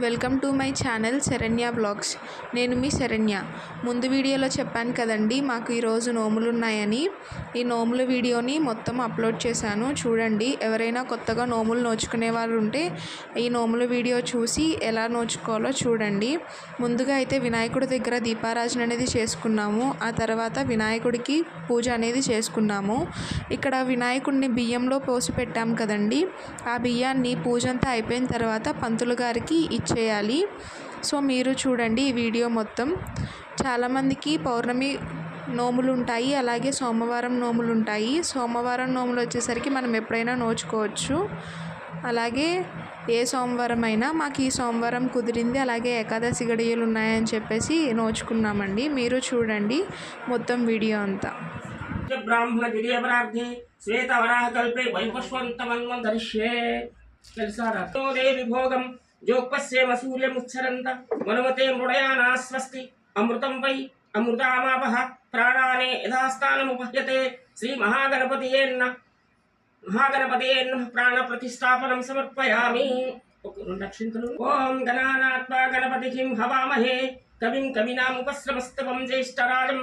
Welcome to my channel Saranya blogs. నేను మీ శరణ్య. ముందు వీడియోలో చెప్పాను కదండి మాకు ఈరోజు నోములు ఉన్నాయని. ఈ నోముల వీడియోని మొత్తం అప్లోడ్ చేశాను, చూడండి. ఎవరైనా కొత్తగా నోములు నోచుకునే వాళ్ళు ఉంటే ఈ నోముల వీడియో చూసి ఎలా నోచుకోవాలో చూడండి. ముందుగా అయితే వినాయకుడి దగ్గర దీపారాజన అనేది చేసుకున్నాము. ఆ తర్వాత వినాయకుడికి పూజ అనేది చేసుకున్నాము. ఇక్కడ వినాయకుడిని బియ్యంలో పోసి పెట్టాం కదండి, ఆ బియ్యాన్ని పూజ అంతా అయిపోయిన తర్వాత పంతులు గారికి ఇచ్చేయాలి. సో మీరు చూడండి ఈ వీడియో మొత్తం. చాలామందికి పౌర్ణమి నోములు ఉంటాయి, అలాగే సోమవారం నోములు ఉంటాయి. సోమవారం నోములు వచ్చేసరికి మనం ఎప్పుడైనా నోచుకోవచ్చు. అలాగే ఏ సోమవారం అయినా మాకు ఈ సోమవారం కుదిరింది, అలాగే ఏకాదశి గడియలు ఉన్నాయని చెప్పేసి నోచుకున్నామండి. మీరు చూడండి మొత్తం వీడియో అంతా. బ్రాహ్మణ ద్వితీయపరార్థే శ్వేతవరాహకల్పే వైపుష్వంతమన్వంతరిష్యే దేవి భోగం జోక్పస్యేమ సూర్యముచ్చరంత మనుమతే మృడయానా స్వస్తి అమృతం వై అమృతామాపః ప్రాణానే యథాస్థానముపహ్యతే శ్రీ మహాగణపతియేన్న ప్రాణ ప్రతిష్టాపనం సమర్పయామి. ఓం గణానాత్మా గణపతిం హవామహే కవిం కవినాముపస్రమస్తవం జ్యేష్ఠరాజం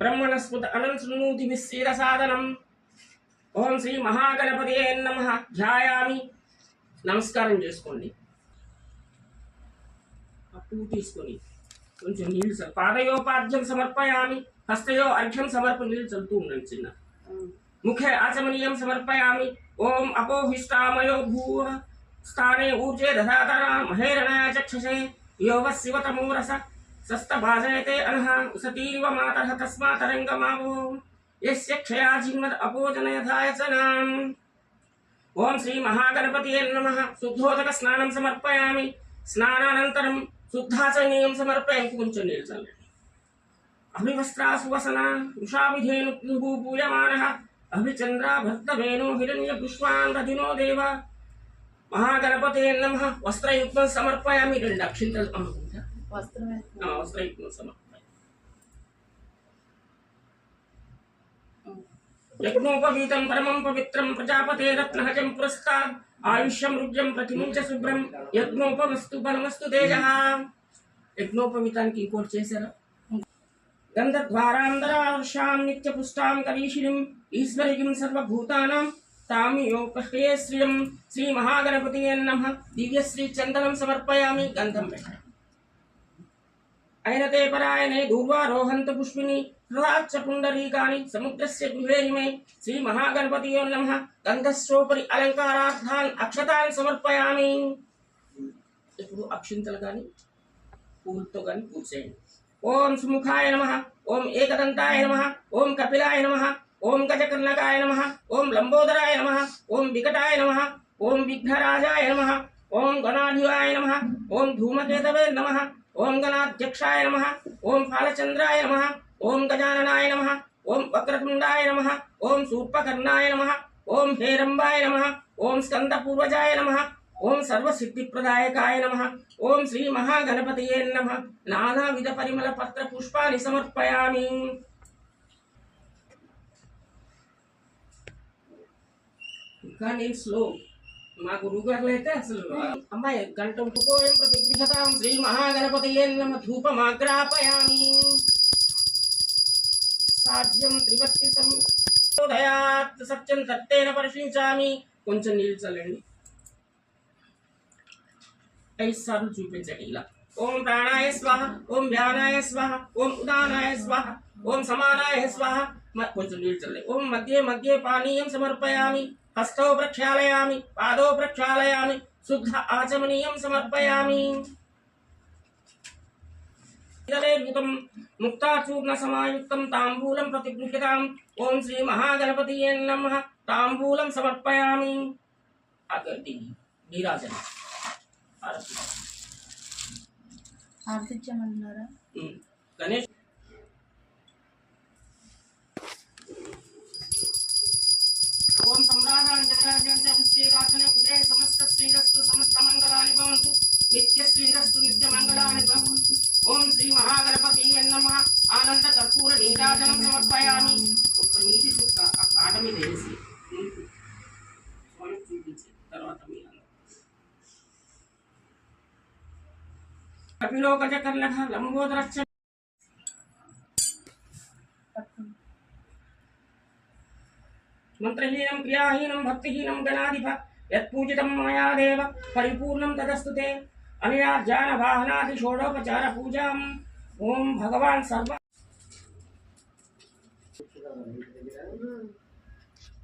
బ్రహ్మణస్పృత అనంతనూతిభిः శ్రీరసాదనం. ఓం శ్రీ మహాగణపతియే నమః. ధ్యాయామి. నమస్కారం చేసుకోండి. పువ్వు తీసుకొని కొంచెం నీళ్ళు పాదయోపాద్యం సమర్పయామి. హస్తయో అర్ఘ్యం నీళ్ళు చల్లుతూ ఉండండి. చిన్న ముఖే ఆచమనీయం సమర్పయామి. ఓం అపోహిష్టామయో భూవ స్థానే ఊర్జే దధాతరా మహేరణాయ చక్షసే యోవ శివతమూరస సస్తభాజయతే అనః ఉసతీవ మాతః తస్మాతరంగమావో యస్య క్షయాజిన్మద్ అపోజనయథాయచనాం. ఓం శ్రీ మహాగణపతియే నమః. శుద్ధోదక స్నానం సమర్పయామి. స్నానానంతరం శుద్ధాచమనీయం సమర్పయామి. కొంచెం నీళ్ళు చల్లండి. అభివస్త్రాసువసన ఉషావిధేను పూయమానః అభిచంద్రాభర్తవేణో హిరణ్యపుష్పాన్ రథినో దేవ. మహాగణపతియే నమః. వస్త్రయుగ్మం సమర్పయామి. 2 అక్షింతలు వస్త్రయుగ్మం సమర్పయామి. యజ్ఞోపవీతం పరమం పవిత్రం ప్రజాపతే రత్నహజం పురస్కార్ ఆయుష్యం రుజ్యం ప్రతిముంచ శుభ్రం యజ్ఞోపమస్తు బలమస్తు తేజః. యజ్ఞోపవీతానికి ఇంకోటి చేశారా? గంధద్వారాంధరావర్షాం నిత్యపుష్టాం కరీషిణిం ఈశ్వరీం సర్వభూతానాం తామియోపహ్యే శ్రియం. శ్రీ మహాగణపతియే నమః. దివ్యశ్రీ చందనం సమర్పయామి. గంధం పెట్టండి. అయినతే పరాయణే దూర్వారోహంత పుష్పిని హృదాచ్చ పుండరీకాని సముద్రస్య గృహే ఇమే. శ్రీ మహాగణపతియే నమః. గంధశ్చోపరి అలంకారార్థాన్ అక్షతాన్ సమర్పయామి. ఇప్పుడు అక్షింతలు కానీ పూలతో కానీ పూజ చేయండి. ఓం సుముఖాయ నమః. ఓం ఏకదంతాయ నమః. ఓం కపిలాయ నమః. ఓం గజకర్ణకాయ నమః. ఓం లంబోదరాయ నమః. ఓం వికటాయ నమః. ఓం విఘ్నరాజాయ నమః. ఓం గణాధిపాయ నమః. ఓం ధూమకేతవే నమః. ఓం గణాధ్యక్షాయ నమః. ఓం ఫాలచంద్రాయ నమః. ఓం గజాననాయ నమః. ఓం వక్రతుండాయ నమః. ఓం శూర్పకర్ణాయ నమః. ఓం హేరంబాయ నమః. ఓం స్కందపూర్వజాయ నమః. ఓం సర్వసిద్ధిప్రదాయకాయ నమః. ఓం శ్రీ మహాగణపతియే నమః. నానావిధ పరిమళ పత్ర పుష్పాన్ని సమర్పయామి. ఇంకా నేను స్లో. మా గురువు గారు అయితే అసలు అమ్మాయి గంట ఉపకోయం ప్రతిగృహతాం. శ్రీ మహాగణపతియే నమః. ధూపమాగ్రాపయామి. సాధ్యం త్రివర్తి సందయాత్ సత్యం తత్తేన పరిశీలించామి. కొంచెం నీళ్ళు చల్లండి. 5 సార్లు చూపించండి ఇలా. ఓం ప్రాణాయ స్వాహ. ఓం వ్యానాయ స్వాహ. ఓం ఉదానాయ స్వాహ. ఓం సమానాయ స్వాహ. కొంచెం నీళ్ళు చల్లండి. ఓం మధ్యే మధ్యే పానీయం సమర్పయామి. హస్తో ప్రక్షాళయామి. పాదో ప్రక్షాళయామి. శుద్ధ ఆచమనీయం సమర్పయామి. ముక్తాచూర్ణ సమాయుక్తం తాంబూలం ప్రతిగృహ్యతాం. ఓం శ్రీ మహాగణపతియే నమః. తాంబూలం సమర్పయామి. నీరాజన ఆర్తించమన్నారా? గణేష్ ఓం సమ్రాజాంజరాజంశ్రీరాజనే కుదే సమస్త శ్రీరస్తు సమస్త మంగళాని భవంతు. నిత్య శ్రీరస్తు నిత్య మంగళాని భవంతు. ఓం శ్రీ మహాగణపతియే నమః. ఆనంద కర్పూర నీరాజనం సమర్పయామి. ఒక నీటి చుక్క ఆ కాట మీద వేసి చూపించి తర్వాత మీరు కపిలోకచకర్ణః లంబోదరశ్చ మంత్రహీనం క్రియాహీనం భక్తిహీనం గణాధిప యత్పూజితం మయా దేవ పరిపూర్ణం తదస్తు తే అనయా జ్ఞాన వాహనాది షోడోపచార పూజాం ఓం భగవాన్ సర్వ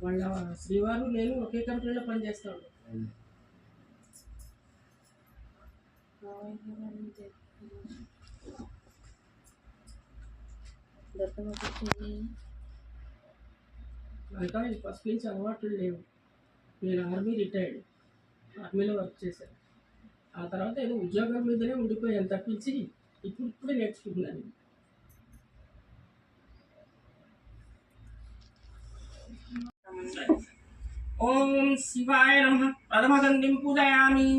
వాళ్ళ శ్రీవారు నేను ఒకే కంపెనీలో పనిచేస్తాను. ఇంకా ఫస్ట్ నుంచి అలవాట్లు లేవు. నేను ఆర్మీ రిటైర్డ్, ఆర్మీలో వర్క్ చేశాను. ఆ తర్వాత ఏదో ఉద్యోగం మీదనే ఉండిపోయాను తప్పించి ఇప్పుడే నేర్చుకుంటున్నాను. ఓం శివాయ నమః ప్రథమ గంధిం పూజయామి.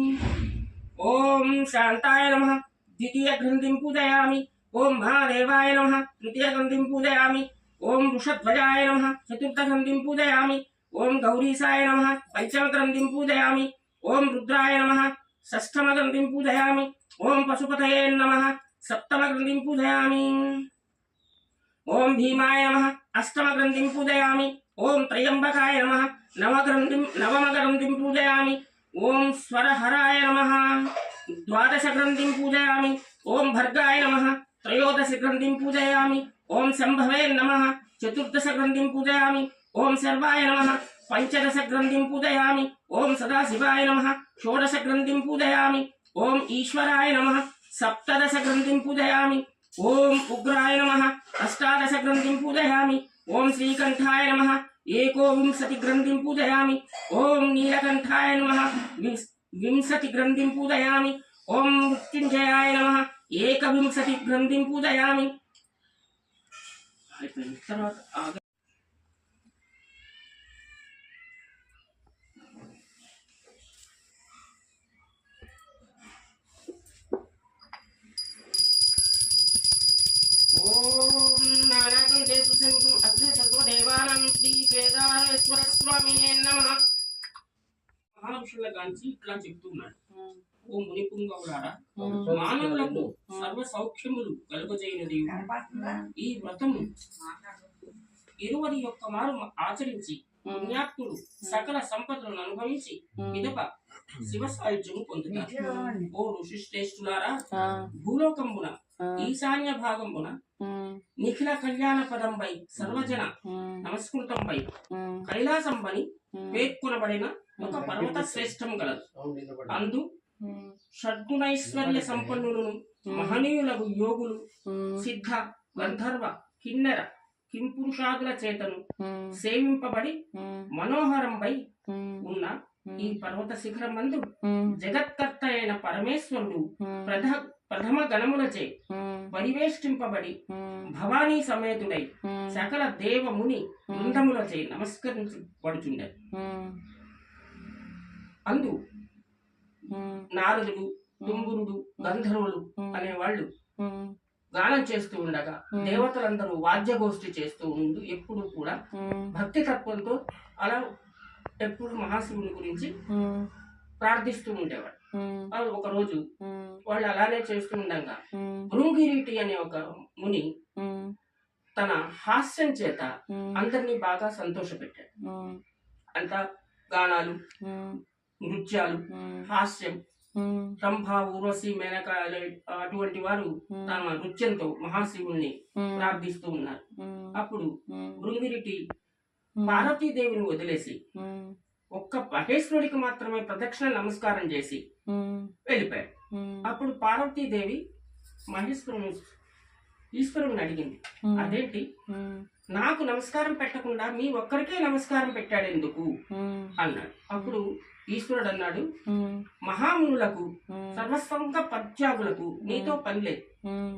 ఓం శాంతాయ నమః ద్వితీయ గ్రంథిం పూజయామి. ఓం మహాదేవాయ నమః తృతీయ గ్రంథిం పూజయామి. ఓం వృషధ్వజాయ నమః చతుర్థ గ్రంథిం పూజయామి. ఓం గౌరీశాయ నమః పంచమ గ్రంథిం పూజయామి. ఓం రుద్రాయ నమః షష్ఠమ గ్రంథిం పూజయామి. ఓం పశుపతయే నమః సప్తమ గ్రంథిం పూజయామి. ఓం భీమాయ నమః అష్టమ గ్రంథిం పూజయామి. ఓం త్రయంబకాయ నమః నవమ గ్రంథిం పూజయామి. ఓం స్వరహరాయ నమః ద్వాదశ గ్రంథిం పూజయామి. ఓం భర్గాయ నమః త్రయోదశ గ్రంథిం పూజయామి. ఓం శంభవే నమః చతుర్దశ గ్రంథిం పూజయామి. ఓం సర్వాయ నమః పంచదశ గ్రంథిం పూజయామి. ఓం సదాశివాయ నమః షోడశ గ్రంథిం పూజయామి. ఓం ఈశ్వరాయ నమః సప్తదశ గ్రంథిం పూజయామి. ఓం ఉగ్రాయ నమః అష్టాదశ గ్రంథిం పూజయామి. ఓం శ్రీకంఠాయ నమః ఏకోవింశతి గ్రంథిం పూజయామి. ఓం నీలకంఠాయ నమః వింశతి గ్రంథిం పూజయామి. ఓం మృత్యుంజయాయ నమః ఏకవింశతి గ్రంథిం పూజయామి. తర్వాత ఓం నారాయణే సుసంతం అగ్ర సర్వదేవానాం శ్రీ కేదారేశ్వర స్వామినే నమః. మహాపురుషుల గాంచి ఇట్లా చెప్తున్నాడు. ఓ మునిపుంగవులారా, మానవులకు సర్వ సౌఖ్యములు కలుగజేయనది ఈ వ్రతము 21 మారు ఆచరించి పుణ్యాత్ముడు సకల సంపదలను అనుభవించి పిదప శివ సాయుధ్యము పొందుతారు. ఓ ఋషిశ్రేష్ఠులారా, భూలోకంబున ఈశాన్య భాగంబున నిఖిల కళ్యాణ పదంపై సర్వజన నమస్కృతంపై కైలాసంపని పేర్కొనబడిన ఒక పర్వత శ్రేష్టం గలదు. అందు షడ్గుణైశ్వర్య సంపన్నులను మహనీయులకు యోగులు సిద్ధ గంధర్వ కిన్నెర కింపురుషాదుల చేతను సేవింపబడి మనోహరంపై ఉన్న ఈ పర్వత శిఖరం మందు జగత్కర్త అయిన పరమేశ్వరుడు ప్రథమ గణములచే పరివేష్టింపబడి భవానీ సమేతుడై సకల దేవముని బృందములచే నమస్కరించబడుచుండే. అందు నారదుడు, తుంబురుడు, గంధర్వులు అనేవాళ్ళు గానం చేస్తూ ఉండగా దేవతలందరూ వాద్యగోష్ఠి చేస్తూ ఉంటూ ఎప్పుడు కూడా భక్తి తత్వంతో అలా ఎప్పుడు మహాశివుని గురించి ప్రార్థిస్తూ ఉండేవాడు. ఒక రోజు వాళ్ళు అలానే చేస్తూ ఉండగా భృంగిరీటి అనే ఒక ముని తన హాస్యం చేత అందరినీ బాగా సంతోషపెట్టాడు. అంతా గానాలు, నృత్యాలు, హాస్యం, రంభ, ఊర్వశి, మేనక అటువంటి వారు తమ నృత్యంతో మహాశివుణ్ణి ప్రార్థిస్తూ ఉన్నారు. అప్పుడు భృంగిరిటి పార్వతీదేవిని వదిలేసి ఒక్క మహేశ్వరుడికి మాత్రమే ప్రదక్షిణ నమస్కారం చేసి వెళ్ళిపోయాడు. అప్పుడు పార్వతీదేవి ఈశ్వరుని అడిగింది, అదేంటి నాకు నమస్కారం పెట్టకుండా మీ ఒక్కరికే నమస్కారం పెట్టాడు ఎందుకు అన్నాడు. అప్పుడు ఈశ్వరుడు అన్నాడు, మహామునులకు సర్వస్వంగ పద్యాగులకు నీతో పని లేదు,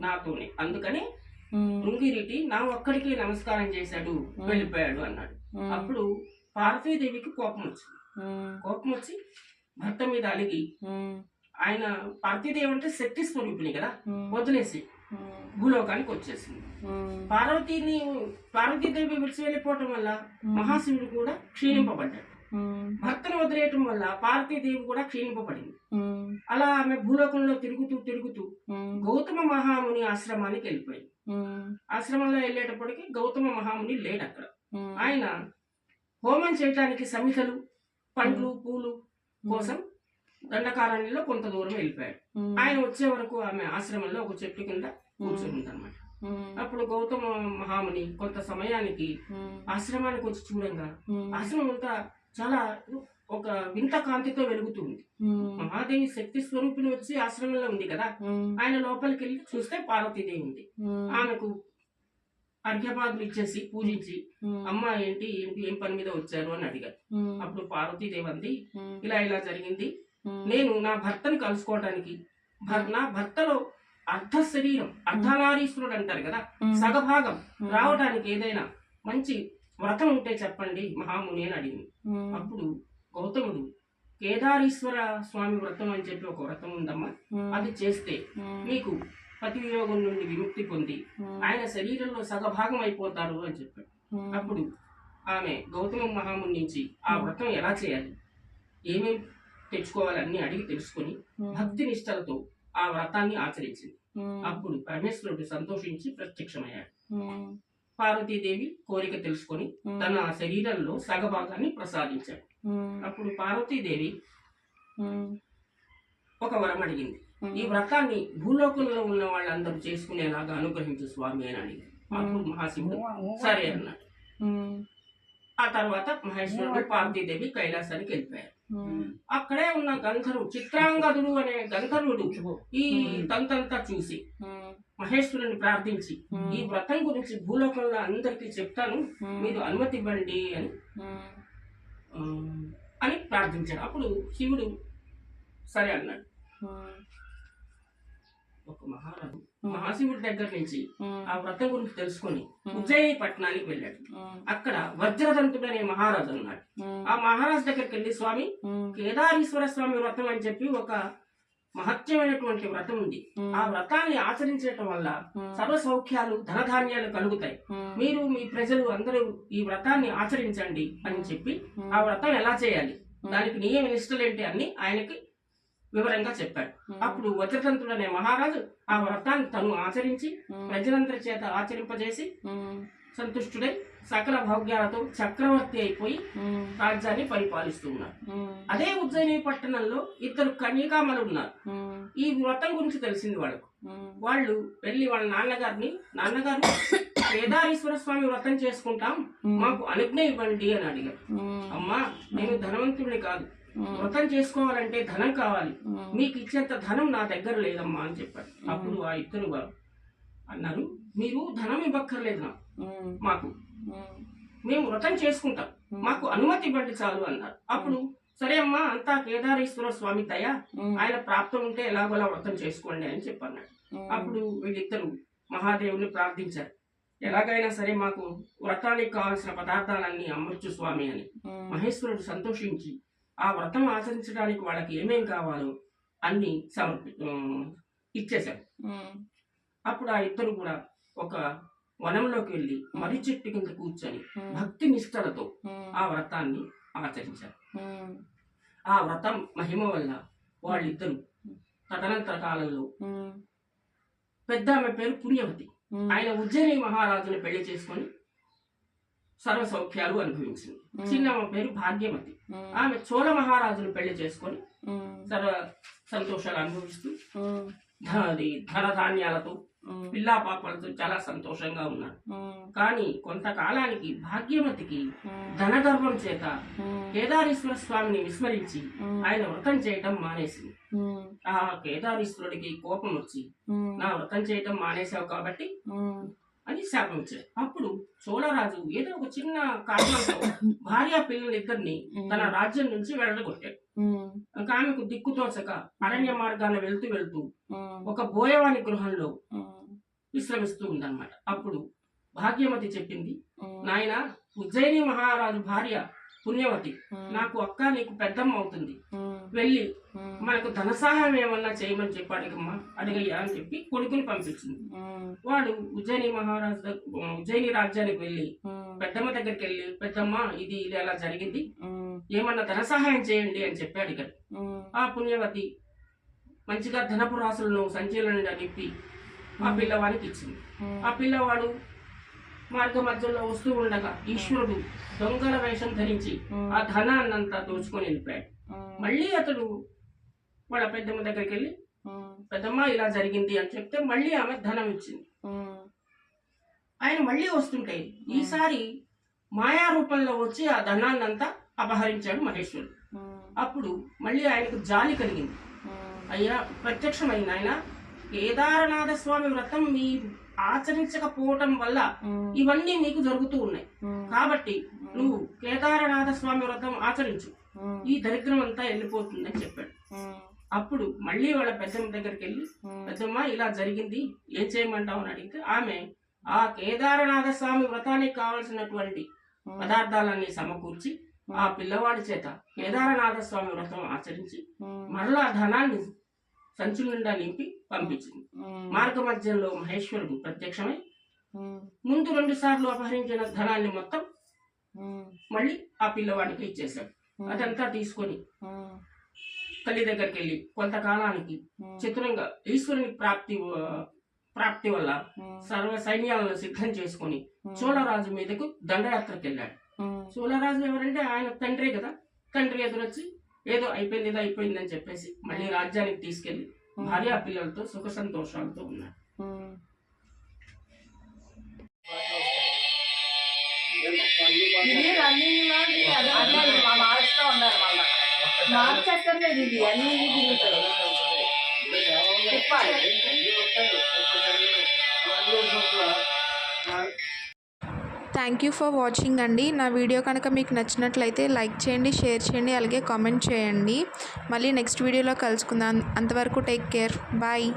నాతోనే, అందుకని భృంగిరిటి నా ఒక్కడికి నమస్కారం చేశాడు, వెళ్ళిపోయాడు అన్నాడు. అప్పుడు పార్వతీదేవికి కోపం వచ్చి భర్త మీద అలిగి, ఆయన పార్వతీదేవి అంటే శక్తి స్వరూపిణి కదా, వదిలేసి భూలోకానికి వచ్చేసింది. పార్వతీదేవి విడిచి వెళ్ళిపోవటం వల్ల మహాశివుడు కూడా క్షీణింపబడ్డాడు. భర్తను వదిలేయటం వల్ల పార్వతీదేవి కూడా క్షీణింపబడింది. అలా ఆమె భూలోకంలో తిరుగుతూ తిరుగుతూ గౌతమ మహాముని ఆశ్రమానికి వెళ్ళిపోయింది. ఆశ్రమంలో వెళ్ళేటప్పటికి గౌతమ మహాముని లేడు అక్కడ. ఆయన హోమం చేయటానికి సమిధలు, పండ్లు, పూలు కోసం దండకారణ్యంలో కొంత దూరం వెళ్ళిపోయాడు. ఆయన వచ్చే వరకు ఆమె ఆశ్రమంలో ఒక చెట్టు కింద కూర్చొని ఉందన్నమాట. అప్పుడు గౌతమ మహాముని కొంత సమయానికి ఆశ్రమానికి వచ్చి చూడంగా ఆశ్రమం అంతా చాలా ఒక వింత కాంతితో వెలుగుతుంది. మహాదేవి శక్తి స్వరూపిణి వచ్చి ఆశ్రమంలో ఉంది కదా. ఆయన లోపలికి వెళ్ళి చూస్తే పార్వతీదేవి ఉంది. ఆమెకు అర్ఘ్యపాదులు ఇచ్చేసి పూజించి, అమ్మ ఏంటి ఏం పని మీద వచ్చారు అని అడిగారు. అప్పుడు పార్వతీదేవి అంది, ఇలా ఇలా జరిగింది. నేను నా భర్తను కలుసుకోవటానికి, నా భర్తలో అర్ధ శరీరం, అర్ధనారీశ్వరుడు అంటారు కదా, సగభాగం రావడానికి ఏదైనా మంచి వ్రతం ఉంటే చెప్పండి మహాముని అని అడిగింది. అప్పుడు గౌతముడు కేదారీశ్వర స్వామి వ్రతం అని చెప్పి ఒక వ్రతం ఉందమ్మా, అది చేస్తే మీకు పతి వియోగం నుండి విముక్తి పొంది ఆయన శరీరంలో సగభాగం అయిపోతారు అని చెప్పాడు. అప్పుడు ఆమె గౌతమ మహాముని నుంచి ఆ వ్రతం ఎలా చేయాలి, ఏమేమి తెచ్చుకోవాలన్నీ అడిగి తెలుసుకొని భక్తి నిష్టలతో ఆ వ్రతాన్ని ఆచరించింది. అప్పుడు పరమేశ్వరుడు సంతోషించి ప్రత్యక్షమయ్యాడు. పార్వతీదేవి కోరిక తెలుసుకొని తన శరీరంలో సగభాగాన్ని ప్రసాదించాడు. అప్పుడు పార్వతీదేవి ఒక వరం అడిగింది. ఈ వ్రతాన్ని భూలోకంలో ఉన్న వాళ్ళందరూ చేసుకునేలాగా అనుగ్రహించు స్వామి అని అడిగింది. అప్పుడు మహాశివుడు సరే అన్నాడు. ఆ తర్వాత మహేశ్వరుడు పార్వతీదేవి కైలాసానికి వెళ్ళిపోయారు. అక్కడే ఉన్న గంధర్వుడు, చిత్రాంగదుడు అనే గంధర్వుడు ఈ తంతంతా చూసి మహేశ్వరుని ప్రార్థించి, ఈ వ్రతం గురించి భూలోకంలో అందరికీ చెప్తాను, మీరు అనుమతి ఇవ్వండి అని ప్రార్థించాడు. అప్పుడు శివుడు సరే అన్నాడు. ఒక మహారాజు మహాశివుడి దగ్గర నుంచి ఆ వ్రతం గురించి తెలుసుకొని ఉజ్జయిని పట్టణానికి వెళ్ళాడు. అక్కడ వజ్రదంతుడు అనే మహారాజు ఉన్నాడు. ఆ మహారాజు దగ్గరికి వెళ్ళి, స్వామి, కేదారీశ్వర స్వామి వ్రతం అని చెప్పి ఒక మహత్యమైనటువంటి వ్రతం ఉంది. ఆ వ్రతాన్ని ఆచరించడం వల్ల సర్వ సౌఖ్యాలు, ధనధాన్యాలు కలుగుతాయి. మీరు మీ ప్రజలు అందరూ ఈ వ్రతాన్ని ఆచరించండి అని చెప్పి ఆ వ్రతం ఎలా చేయాలి, దానికి నియమ నిష్ఠలేంటి అని ఆయనకి వివరంగా చెప్పాడు. అప్పుడు వజ్రతంతుడు అనే మహారాజు ఆ వ్రతాన్ని తను ఆచరించి ప్రజలందరి చేత ఆచరింపజేసి సంతుష్టుడై సకల భోగ్యాలతో చక్రవర్తి అయిపోయి రాజ్యాన్ని పరిపాలిస్తూ ఉన్నారు. అదే ఉజ్జయిని పట్టణంలో ఇద్దరు కన్యకామలు ఉన్నారు. ఈ వ్రతం గురించి తెలిసింది వాళ్ళకు. వాళ్ళు వెళ్ళి వాళ్ళ నాన్నగారు కేదారీశ్వర స్వామి వ్రతం చేసుకుంటాం, మాకు అనుజ్ఞ ఇవ్వండి అని అడిగారు. అమ్మా, నేను ధనవంతుడిని కాదు, వ్రతం చేసుకోవాలంటే ధనం కావాలి, మీకు ఇచ్చేంత ధనం నా దగ్గర లేదమ్మా అని చెప్పారు. అప్పుడు ఆ ఇద్దరు అన్నారు, మీరు ధనం ఇవ్వక్కర్లేదు మాకు, మేము వ్రతం చేసుకుంటాం, మాకు అనుమతి ఇవ్వండి చాలు అన్నారు. అప్పుడు సరే అమ్మా, అంతా కేదారేశ్వర స్వామి దయ, ఆయన ప్రాప్తం ఉంటే ఎలాగోలా వ్రతం చేసుకోండి అని చెప్పన్నాడు. అప్పుడు వీళ్ళిద్దరు మహాదేవుని ప్రార్థించారు, ఎలాగైనా సరే మాకు వ్రతానికి కావాల్సిన పదార్థాలన్నీ అమ్మొచ్చు స్వామి అని. మహేశ్వరుడు సంతోషించి ఆ వ్రతం ఆచరించడానికి వాళ్ళకి ఏమేం కావాలో అన్ని ఇచ్చేశారు. అప్పుడు ఆ ఇద్దరు కూడా ఒక వనంలోకి వెళ్ళి మర్రి చెట్టు కింద కూర్చొని భక్తి నిష్టలతో ఆ వ్రతాన్ని ఆచరించారు. ఆ వ్రతం మహిమ వల్ల వాళ్ళిద్దరు తదనంతర కాలంలో పెద్ద ఆమె పేరు పుణ్యవతి, ఆయన ఉజ్జయిని మహారాజుని పెళ్లి చేసుకొని సర్వ సౌఖ్యాలు అనుభవించింది. చిన్నమ్మ పేరు భాగ్యవతి, ఆమె చోళ మహారాజును పెళ్లి చేసుకొని సర్వ సంతోషాలు అనుభవిస్తూ ధనధాన్యాలతో పిల్లా పాపలతో చాలా సంతోషంగా ఉన్నారు. కానీ కొంతకాలానికి భాగ్యవతికి ధనగర్వం చేత కేదారీశ్వర స్వామిని విస్మరించి ఆయన వ్రతం చేయటం మానేసింది. ఆ కేదారీశ్వరుడికి కోపం వచ్చి, నా వ్రతం చేయటం మానేశావు కాబట్టి అని శాపం ఇచ్చాడు. అప్పుడు చోళరాజు ఏదో ఒక చిన్న కారణంతో భార్య పిల్లలిద్దరిని తన రాజ్యం నుంచి వెళ్ళగొట్టాడు. ఇంకా ఆమెకు దిక్కుతోచక అరణ్య మార్గాన వెళ్తూ ఒక బోయవాని గృహంలో విశ్రమిస్తూ ఉందన్నమాట. అప్పుడు భాగ్యవతి చెప్పింది, నాయన, ఉజ్జయిని మహారాజు భార్య పుణ్యవతి నాకు అక్క, నీకు పెద్దమ్మ అవుతుంది, వెళ్ళి మనకు ధన సహాయం ఏమన్నా చేయమని చెప్పి అడిగయ్యా అని చెప్పి కొడుకుని పంపించింది. వాడు ఉజ్జయిని రాజ్యానికి వెళ్ళి పెద్దమ్మ దగ్గరికి వెళ్ళి, పెద్దమ్మ ఇది ఇలా జరిగింది, ఏమన్నా ధన సహాయం చేయండి అని చెప్పి అడిగాడు. ఆ పుణ్యవతి మంచిగా ధనపు రాసులను సంచీల నిండా నింపి ఆ పిల్లవాడికి ఇచ్చింది. ఆ పిల్లవాడు మార్గ మధ్యలో వస్తూ ఉండగా ఈశ్వరుడు దొంగల వేషం ధరించి ఆ ధనాన్నంతా దోచుకొని వెళ్ళిపోయాడు. మళ్ళీ అతడు వాళ్ళ పెద్దమ్మ దగ్గరికి వెళ్ళి, పెద్దమ్మ ఇలా జరిగింది అని చెప్తే మళ్ళీ ఆమె ధనం ఇచ్చింది. ఆయన మళ్ళీ వస్తుంటే ఈసారి మాయా రూపంలో వచ్చి ఆ ధనాన్నంతా అపహరించాడు మహేశ్వరుడు. అప్పుడు మళ్ళీ ఆయనకు జాలి కలిగింది. అయ్యా, ప్రత్యక్షమైన ఆయన కేదారనాథ స్వామి వ్రతం మీ ఆచరించకపోవటం వల్ల ఇవన్నీ మీకు జరుగుతూ ఉన్నాయి. కాబట్టి నువ్వు కేదారనాథ స్వామి వ్రతం ఆచరించు, ఈ దరిద్రం అంతా వెళ్ళిపోతుందని చెప్పాడు. అప్పుడు మళ్ళీ వాళ్ళ పెద్దమ్మ దగ్గరికి వెళ్ళి, పెద్దమ్మ ఇలా జరిగింది, ఏం చేయమంటావు అని అడిగితే ఆమె ఆ కేదారనాథ స్వామి వ్రతానికి కావలసినటువంటి పదార్థాలన్నీ సమకూర్చి ఆ పిల్లవాడి చేత కేదారనాథ స్వామి వ్రతం ఆచరించి మరలా ధనాన్ని సంచుల నిండా నింపి పంపించింది. మార్గ మధ్యంలో మహేశ్వరుడు ప్రత్యక్షమై ముందు 2 సార్లు అపహరించిన ధనాన్ని మొత్తం మళ్ళీ ఆ పిల్లవాడికి ఇచ్చేశాడు. అదంతా తీసుకొని తల్లి దగ్గరికి వెళ్ళి కొంతకాలానికి చతురంగా ఈశ్వరుని ప్రాప్తి వల్ల సర్వ సైన్యాలను సిద్ధం చేసుకొని చోళరాజు మీదకు దండయాత్రకు వెళ్ళాడు. చోళరాజు ఎవరంటే ఆయన తండ్రే కదా. తండ్రి ఎదురొచ్చి ఏదో అయిపోయింది అని చెప్పేసి మళ్ళీ రాజ్యానికి తీసుకెళ్లి భార్యా పిల్లలతో సుఖ సంతోషాలతో ఉన్నాడు. ఇది రన్నింగ్ లో మా మార్చులో ఉన్నారు. మళ్ళీ మార్చక్కర్లేదు, ఇది అన్ని తిరుగుతుంది. తిప్పాలి. థ్యాంక్ యూ ఫర్ వాచింగ్ అండి. నా వీడియో కనుక మీకు నచ్చినట్లయితే లైక్ చేయండి, షేర్ చేయండి, అలాగే కామెంట్ చేయండి. మళ్ళీ నెక్స్ట్ వీడియోలో కలుసుకుందాం. అంతవరకు టేక్ కేర్, బాయ్.